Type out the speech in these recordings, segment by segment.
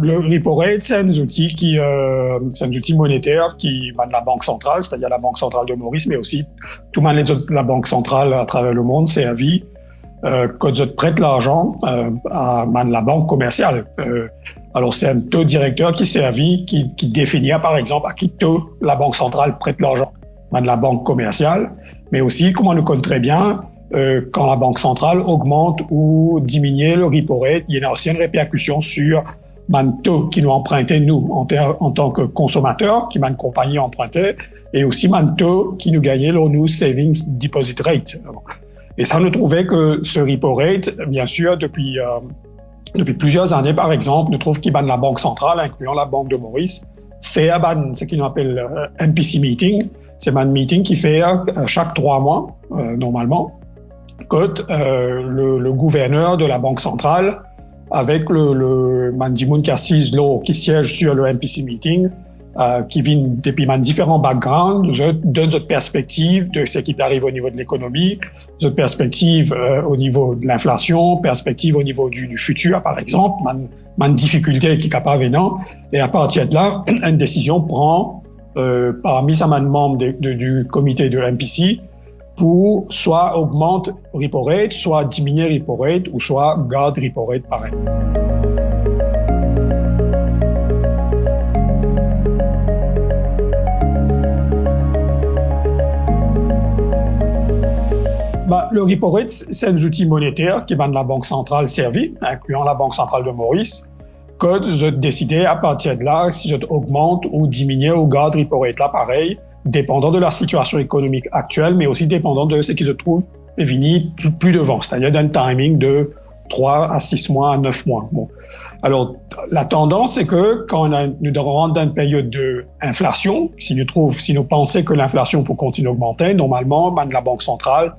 le repo rate, c'est un outil c'est un outil monétaire qui mène la Banque centrale, c'est-à-dire la Banque centrale de Maurice, mais aussi tout le monde la Banque centrale à travers le monde, c'est à vie. Quand tu prêtes l'argent à la banque commerciale. Alors, c'est un taux directeur qui s'est à vie, qui définit, par exemple, à qui taux la Banque centrale prête l'argent à la banque commerciale, mais aussi, comme on le connaît très bien, quand la Banque centrale augmente ou diminue le repo rate, il y a aussi une répercussion sur le taux qui nous empruntait, nous, en tant que consommateurs, qui m'a une compagnie empruntée, et aussi le taux qui nous gagnait, nous, savings deposit rate. Et ça, nous trouvait que ce repo rate, bien sûr, depuis plusieurs années, par exemple, nous trouvons qu'il y a la Banque centrale, incluant la Banque de Maurice, fait ce qu'on appelle MPC meeting. C'est un meeting qui fait chaque 3 mois, normalement, quand le gouverneur de la Banque centrale, avec le Mandimoun qui siège sur le MPC meeting, qui vient depuis différents backgrounds, donne notre perspective de ce qui arrive au niveau de l'économie, notre perspective au niveau de l'inflation, perspective au niveau du futur, par exemple, une difficulté qui est capable non. Et à partir de là, une décision prend parmi ces membres du comité de MPC pour soit augmente repo rate, soit diminuer repo rate, ou soit garde repo rate pareil. Le repo rate, c'est un outil monétaire qui va de la Banque centrale servie, incluant la Banque centrale de Maurice, que je décider à partir de là si je augmente ou diminue ou garde repo rate là pareil, dépendant de la situation économique actuelle, mais aussi dépendant de ce qui se trouve et venir plus devant, c'est-à-dire d'un timing de 3 à 6 mois à 9 mois. Bon. Alors, la tendance, c'est que quand nous rentrons dans une période d'inflation, si nous pensons que l'inflation peut continuer à augmenter, normalement, la Banque centrale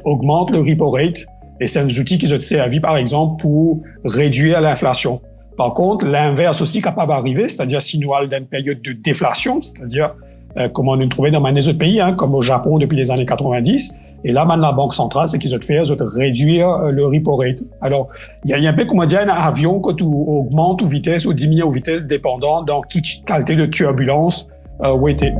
augmente le repo rate, et c'est un outil qui se servi, par exemple, pour réduire l'inflation. Par contre, l'inverse aussi est capable d'arriver, c'est-à-dire si nous allons dans une période de déflation, c'est-à-dire comme on nous trouvait dans les autres pays, comme au Japon depuis les années 90, et là, maintenant, la Banque centrale, c'est qu'ils ont fait, réduire le repo rate. Alors, il y a un peu, comme on dit, un avion, quand tu augmentes ou vitesse ou diminue ou vitesse, dépendant dans quelle qualité de turbulence où était.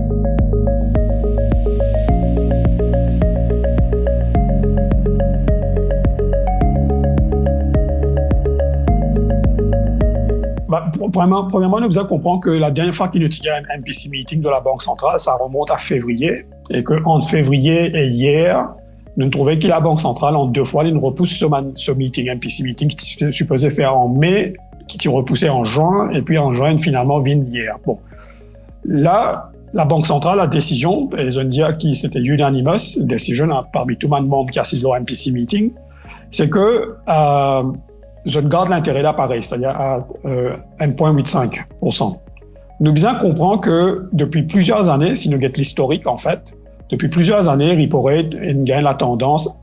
Premièrement, nous devons comprendre que la dernière fois qu'il y a un MPC meeting de la Banque centrale, ça remonte à février, et qu'entre février et hier, nous trouvons que la Banque centrale, en 2 fois, elle nous repousse ce meeting, MPC meeting, qui était supposé faire en mai, qui était repoussé en juin, et puis en juin, finalement, vient hier. Bon. Là, la Banque centrale, la décision, ils ont dit que c'était unanimous, décision parmi tous les membres qui assistent au MPC meeting, c'est que je garde l'intérêt là pareil, c'est-à-dire à 1,85%. Nous devons comprendre que depuis plusieurs années, si nous regardons l'historique en fait, depuis plusieurs années, repo rate gagne la tendance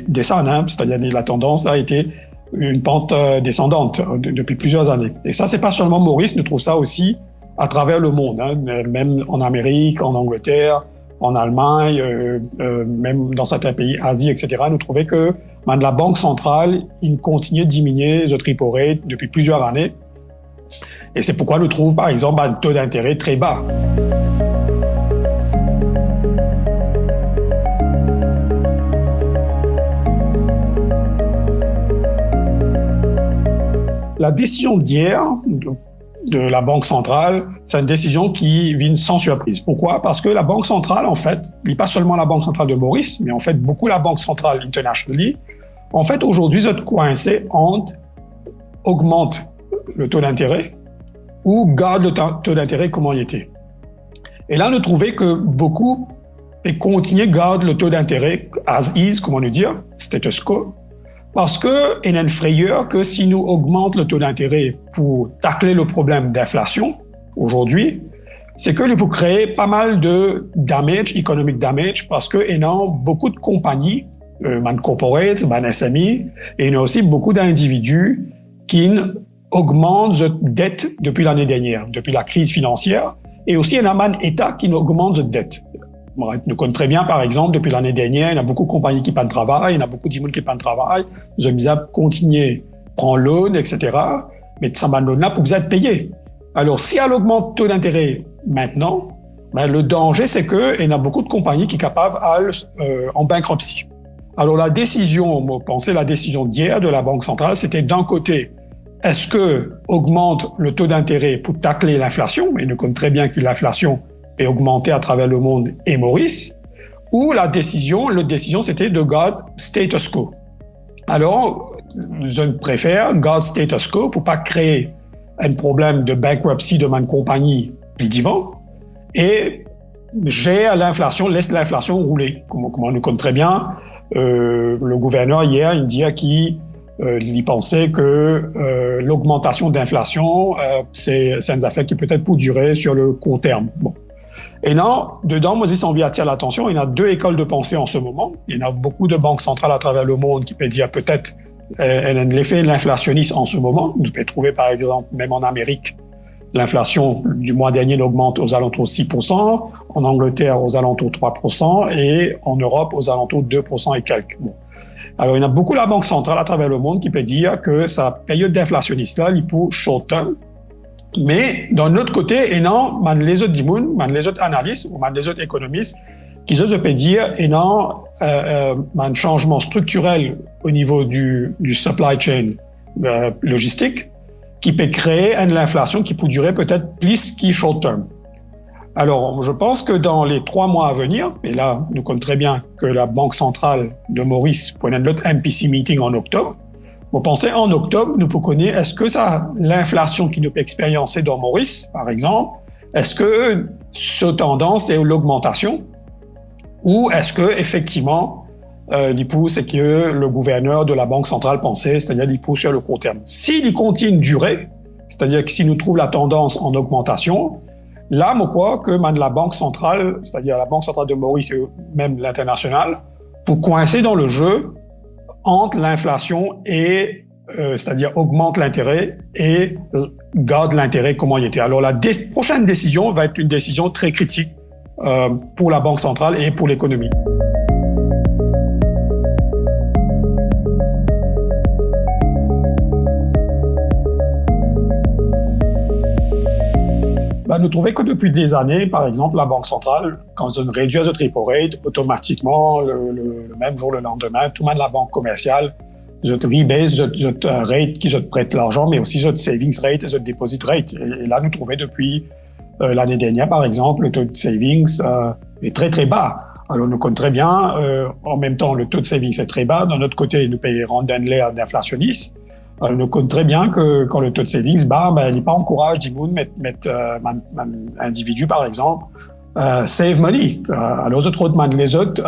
descendante, c'est-à-dire la tendance a été une pente descendante depuis plusieurs années. Et ça, c'est pas seulement Maurice, nous trouvons ça aussi à travers le monde, même en Amérique, en Angleterre, en Allemagne, même dans certains pays, Asie, etc. Nous trouvons que la Banque centrale, il continue de diminuer notre repo rate depuis plusieurs années. Et c'est pourquoi nous trouvons, par exemple, un taux d'intérêt très bas. La décision d'hier de la Banque centrale, c'est une décision qui vient sans surprise. Pourquoi? Parce que la Banque centrale, en fait, n'est pas seulement la Banque centrale de Maurice, mais en fait, beaucoup la Banque centrale internationale. En fait, aujourd'hui, vous êtes coincé entre augmente le taux d'intérêt ou garde le taux d'intérêt comme il était. Et là, nous trouvons que beaucoup et continuent garde le taux d'intérêt as is, comment nous dire, status quo, parce que il y a une frayeur que si nous augmentons le taux d'intérêt pour tacler le problème d'inflation aujourd'hui, c'est que nous pouvons créer pas mal de damage, economic damage, parce que il y a beaucoup de compagnies, man corporate, man SME, et il y a aussi beaucoup d'individus qui augmentent leur dette depuis l'année dernière, depuis la crise financière, et aussi il y a un État qui augmente leur dette. Nous connaissons très bien, par exemple, depuis l'année dernière, il y a beaucoup de compagnies qui perdent travail, il y a beaucoup de gens qui perdent travail, ils ont besoin de continuer, prendre l'eau, etc. mais ça m'a donné là pour vous êtes payé. Alors, si elle augmente le taux d'intérêt maintenant, ben, le danger, c'est qu'il y a beaucoup de compagnies qui sont capables en bankruptcy. Alors, la décision d'hier de la Banque centrale, c'était d'un côté, est-ce que augmente le taux d'intérêt pour tacler l'inflation, et nous connaissons très bien que l'inflation est augmentée à travers le monde et Maurice, ou l'autre décision, c'était de garder status quo. Alors, je préfère garder status quo pour pas créer un problème de bankruptcy de ma compagnie plus divan, et gère l'inflation, laisse l'inflation rouler. Comme on nous connaît très bien, le gouverneur hier, il disait qu'il pensait que l'augmentation d'inflation, c'est une affaire qui peut-être pour durer sur le court terme. Bon. Et non, dedans, moi, j'ai envie d'attirer l'attention. Il y a deux écoles de pensée en ce moment. Il y en a beaucoup de banques centrales à travers le monde qui peuvent dire peut-être l'effet de l'inflationniste en ce moment. Vous pouvez trouver, par exemple, même en Amérique, l'inflation du mois dernier augmente aux alentours de 6%, en Angleterre aux alentours de 3% et en Europe aux alentours de 2% et quelques. Bon. Alors, il y a beaucoup la Banque centrale à travers le monde qui peut dire que sa période d'inflationniste-là, il pour short term. Mais d'un autre côté, et non, les autres dimoun, les autres analystes ou les autres économistes, qui peuvent dire, et non, un changement structurel au niveau du supply chain logistique, qui peut créer une inflation qui peut durer peut-être plus qui short term. Alors, je pense que dans les 3 mois à venir, et là, nous connaissons très bien que la Banque centrale de Maurice pour notre MPC meeting en octobre, vous pensez en octobre, nous pouvons connaître, est-ce que l'inflation qui nous peut expériencer dans Maurice, par exemple, est-ce que cette tendance est l'augmentation ou est-ce que effectivement, l'IPO, c'est que le gouverneur de la Banque centrale pensait, c'est-à-dire l'IPO sur le court terme. S'il continue de durer, c'est-à-dire que si nous trouvons la tendance en augmentation, là, moi, crois que la Banque centrale, c'est-à-dire la Banque centrale de Maurice et même l'international, pour coincer dans le jeu entre l'inflation et, c'est-à-dire augmente l'intérêt et garde l'intérêt comment il était. Alors la prochaine décision va être une décision très critique pour la Banque centrale et pour l'économie. Nous trouvons que depuis des années, par exemple, la Banque centrale, quand on réduit le repo rate, automatiquement, le même jour, le lendemain, tout le monde, la banque commerciale, je rebase votre rate qui je prête l'argent, mais aussi votre savings rate et votre deposit rate. Et là, nous trouvons depuis l'année dernière, par exemple, le taux de savings est très, très bas. Alors, nous connaissons très bien, en même temps, le taux de savings est très bas. D'un autre côté, nous payons l'air d'inflationniste. Nous connaissons très bien que quand le taux de savings bat, il n'est pas encourage d'immun mettre un individu, par exemple, save money. Alors, les autres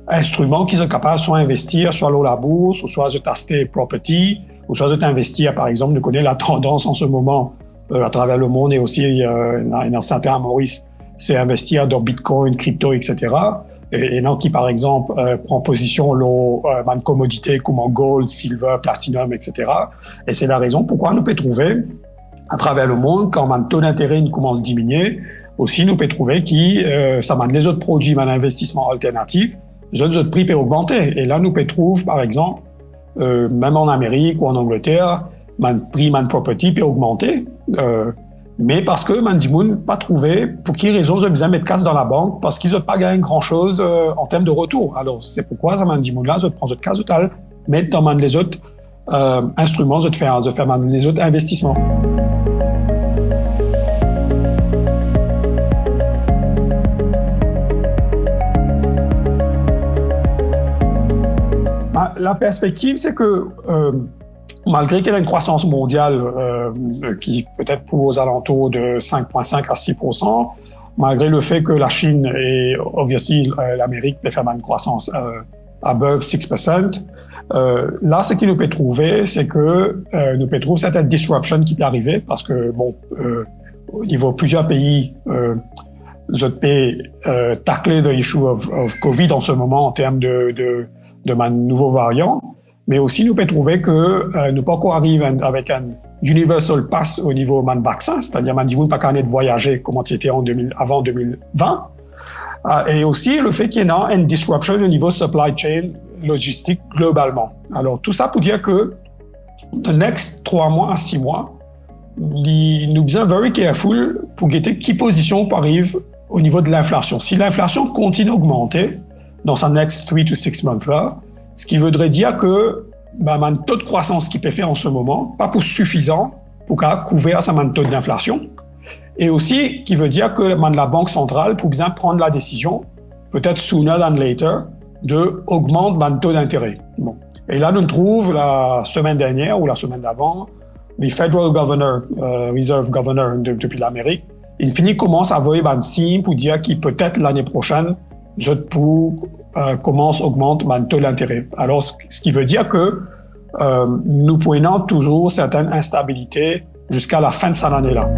instruments qui sont capables soit investir sur la bourse, ou soit acheter property, ou soit investir, par exemple, nous connaissons la tendance en ce moment à travers le monde et aussi dans certains Maurice, c'est investir dans Bitcoin, crypto, etc. Et non qui, par exemple, prend position dans commodités comme en gold, silver, platinum, etc. Et c'est la raison pourquoi nous pouvons trouver, à travers le monde, quand le taux d'intérêt commence à diminuer, aussi nous pouvons trouver que les autres produits, investissement alternatif, les autres prix peuvent augmenter. Et là, nous pouvons trouver, par exemple, même en Amérique ou en Angleterre, le prix de property peut augmenter. Mais parce que Mandimoun pas trouvé pour qui raison ils ont besoin de mettre casse dans la banque parce qu'ils n'ont pas gagné grand chose en termes de retour. Alors c'est pourquoi ça Mandimoun là, je prends votre casse total, mettre dans les autres instruments, je faire les autres investissements. La perspective, c'est que malgré qu'il y a une croissance mondiale qui peut-être pour aux alentours de 5,5 à 6%, malgré le fait que la Chine et obviously l'Amérique peut faire une croissance above 6%, là ce qu'il nous peut trouver, c'est que nous peut trouver cette disruption qui peut arriver parce que au niveau de plusieurs pays, je peux tacler the issue of Covid en ce moment en termes de nouveaux variants. Mais aussi, nous pouvons trouver que nous pas encore arriver avec un universal pass au niveau man vaccin, c'est-à-dire man dit pas qu'à de voyager comme c'était avant 2020. Et aussi le fait qu'il y a une disruption au niveau supply chain logistique globalement. Alors tout ça pour dire que the next 3 mois à 6 mois, nous besoin very careful pour guetter qui position arrive au niveau de l'inflation. Si l'inflation continue d'augmenter dans sa next 3 to 6 months là, ce qui voudrait dire que un taux de croissance qui peut faire en ce moment, pas pour suffisant pour couvrir sa taux d'inflation. Et aussi, qui veut dire que la Banque centrale pour bien prendre la décision, peut-être sooner than later, de augmenter le taux d'intérêt. Bon. Et là, nous trouvons la semaine dernière ou la semaine d'avant, le Federal Governor, Reserve Governor depuis l'Amérique, il commence à voir un signe pour dire qu'il peut-être l'année prochaine, commence à augmenter le taux d'intérêt. Alors, ce qui veut dire que nous prenons toujours certaines instabilités jusqu'à la fin de cette année-là.